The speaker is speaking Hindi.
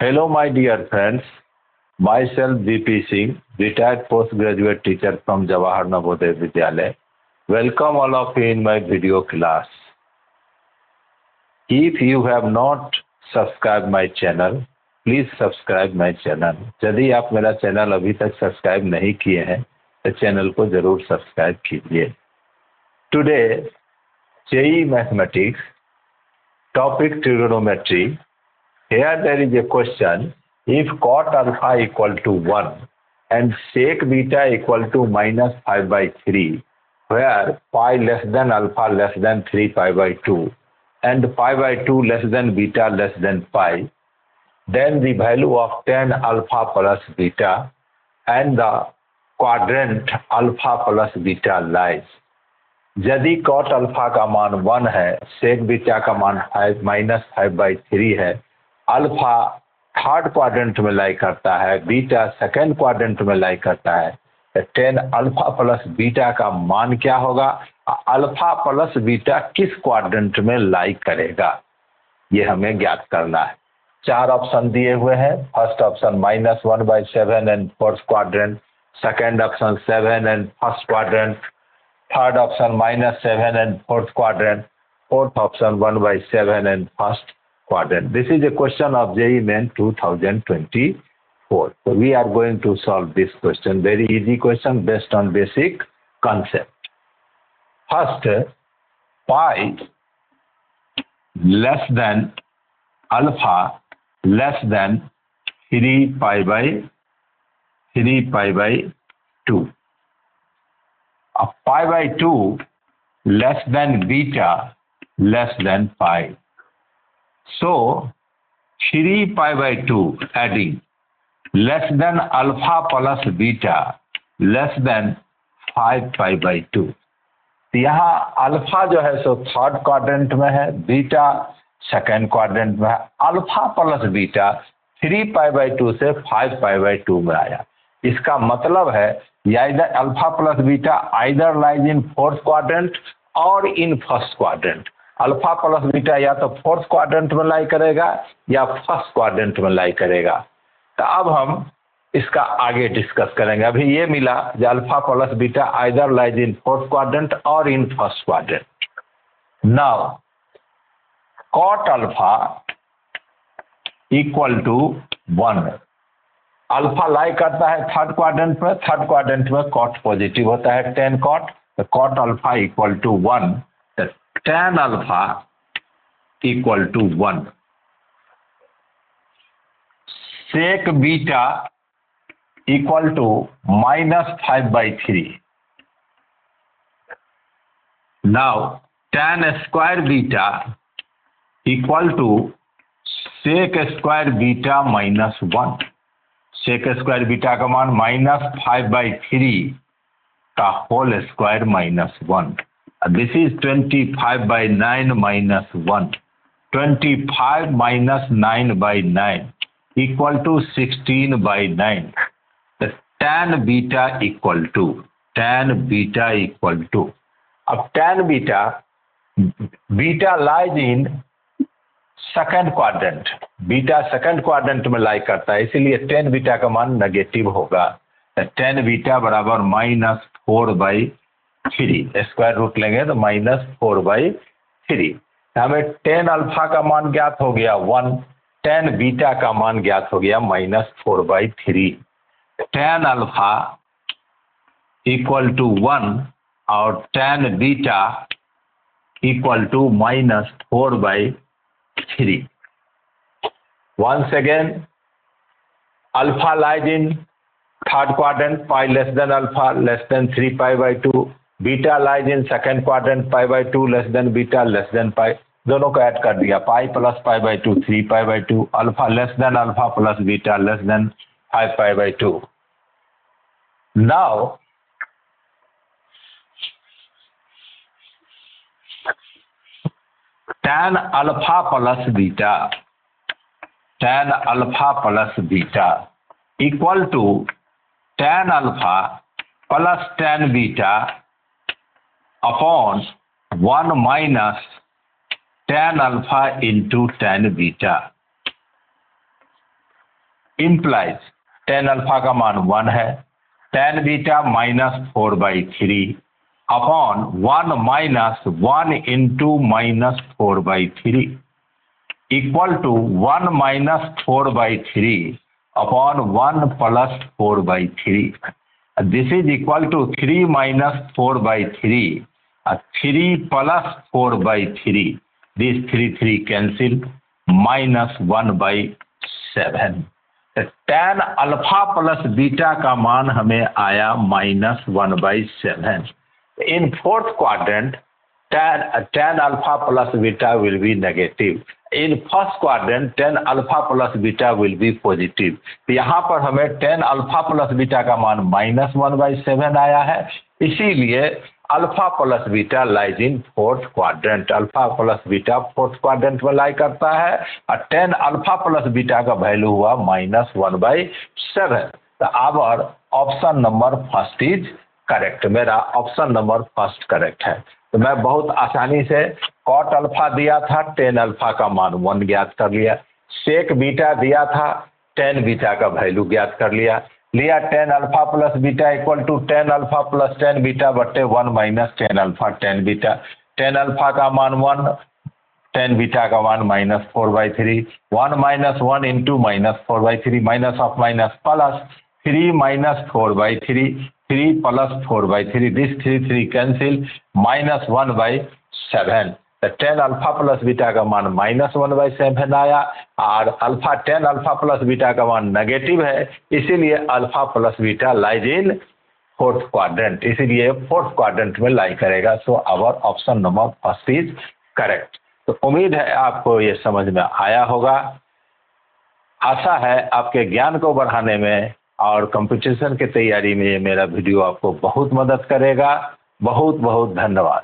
Hello, my dear friends. Myself, VP Singh, retired postgraduate teacher from Jawahar Navodaya Vidyalaya. Welcome all of you in my video class. If you have not subscribed my channel, please subscribe my channel. यदि आप मेरा चैनल अभी तक सब्सक्राइब नहीं किए हैं तो चैनल को जरूर सब्सक्राइब कीजिए. Today JEE Mathematics, topic trigonometry. Here there is a question: if cot alpha equal to 1 and sec beta equal to minus pi by 3, where pi less than alpha less than 3 pi by 2 and pi by 2 less than beta less than pi, then the value of tan alpha plus beta and the quadrant alpha plus beta lies. यदि cot alpha का मान 1 है, sec beta का मान minus 5 by 3 है, अल्फा थर्ड क्वाड्रेंट में लाई करता है, बीटा सेकेंड क्वाड्रेंट में लाई करता है, टेन अल्फा प्लस बीटा का मान क्या होगा, अल्फा प्लस बीटा किस क्वाड्रेंट में लाई करेगा, ये हमें ज्ञात करना है. 4 ऑप्शन दिए हुए हैं. First option -1/7 and fourth quadrant, second option 7 and first quadrant, third option -7 and fourth quadrant, fourth option 1/7 and first quadrant. This is a question of JEE Main 2024. So we are going to solve this question. Very easy question based on basic concept. First, pi less than alpha less than 3 pi by 2. Pi by 2 less than beta less than pi. So 3 pi by 2 adding less than alpha plus beta less than 5 pi by 2. यहाँ अल्फा जो है सो थर्ड क्वाड्रेंट में है, बीटा सेकेंड क्वाड्रेंट में है. Alpha plus beta 3 pi by 2 से 5 pi by 2 में आया. इसका मतलब है इधर alpha plus beta either lies in fourth quadrant और in first quadrant. Alpha plus beta या तो फोर्थ क्वाड्रेंट में लाई करेगा या फर्स्ट क्वाड्रेंट में लाई करेगा. तो अब हम इसका आगे डिस्कस करेंगे. अभी ये मिला जो alpha plus beta either lies in fourth quadrant और in first quadrant. Now cot alpha equal to 1. Alpha lie करता है थर्ड क्वाड्रेंट में, थर्ड क्वाड्रेंट में कॉट पॉजिटिव होता है, टेन कॉट. तो cot alpha equal to 1, tan alpha equal to 1. Sec beta equal to minus 5 by 3. Now tan square beta equal to sec square beta minus 1. Sec square beta का मान -5 by 3 का whole square -1. This is 25 by 9 minus 1. 25 minus 9 by 9 equal to 16 by 9. The tan beta equal to अब tan beta lies in second quadrant. Beta second quadrant में लाई करता है, इसीलिए tan बीटा का मान नेगेटिव होगा. tan बीटा बराबर -4 by 3. स्क्वायर रूट लेंगे तो -4 by 3. हमें tan अल्फा का मान ज्ञात हो गया 1, tan बीटा का मान ज्ञात हो गया -4 by 3. tan alpha equal to 1 और tan beta equal to -4 by 3. Once again, alpha lies in third quadrant, pi less than alpha less than 3 pi by 2. Beta lies in second quadrant, pi by 2 less than beta less than pi. दोनों को ऐड कर दिया, pi plus pi by 2 3 pi by 2, alpha less than alpha plus beta less than 5 pi by 2. Now tan alpha plus beta equal to tan alpha plus tan beta upon 1 minus tan alpha into tan beta. Implies tan alpha का मान 1 है, tan beta -4/3 upon 1 minus 1 into -4/3 equal to 1 minus 4/3 upon 1 plus 4/3. This is equal to 3 minus 4/3, 3 plus 4/3. These 3 cancel, minus 1/7. tan alpha plus beta का मान हमें आया -1/7. In fourth quadrant, tan alpha plus beta will be negative. In first quadrant, tan alpha plus beta will be positive. तो यहाँ पर हमें tan alpha plus beta का मान -1/7 आया है, इसीलिए alpha plus beta lies in fourth quadrant. Alpha plus beta fourth quadrant में लाई करता है और tan अल्फा प्लस बीटा का वैल्यू हुआ -1/7. तो our option number first is correct. मेरा ऑप्शन नंबर फर्स्ट करेक्ट है. तो मैं बहुत आसानी से कॉट अल्फा दिया था, tan अल्फा का मान 1 ज्ञात कर लिया. सेक बीटा दिया था, tan बीटा का वैल्यू ज्ञात कर लिया. tan alpha plus beta equal to tan alpha plus tan beta बटे 1 minus tan alpha tan beta. tan alpha का मान 1, tan बीटा का मान -4/3. 1 minus 1 into -4/3, minus of minus plus 3 minus 4/3, 3 plus 4/3. This 3 cancel, -1/7. tan alpha plus beta का मान -1/7 आया और tan अल्फा प्लस बीटा का मान नेगेटिव है, इसीलिए alpha plus beta lies in fourth quadrant, इसीलिए फोर्थ क्वाड्रेंट में लाई करेगा. So our option number first is correct. तो उम्मीद है आपको ये समझ में आया होगा. आशा है आपके ज्ञान को बढ़ाने में और कंपटीशन की तैयारी में ये मेरा वीडियो आपको बहुत मदद करेगा. बहुत बहुत धन्यवाद.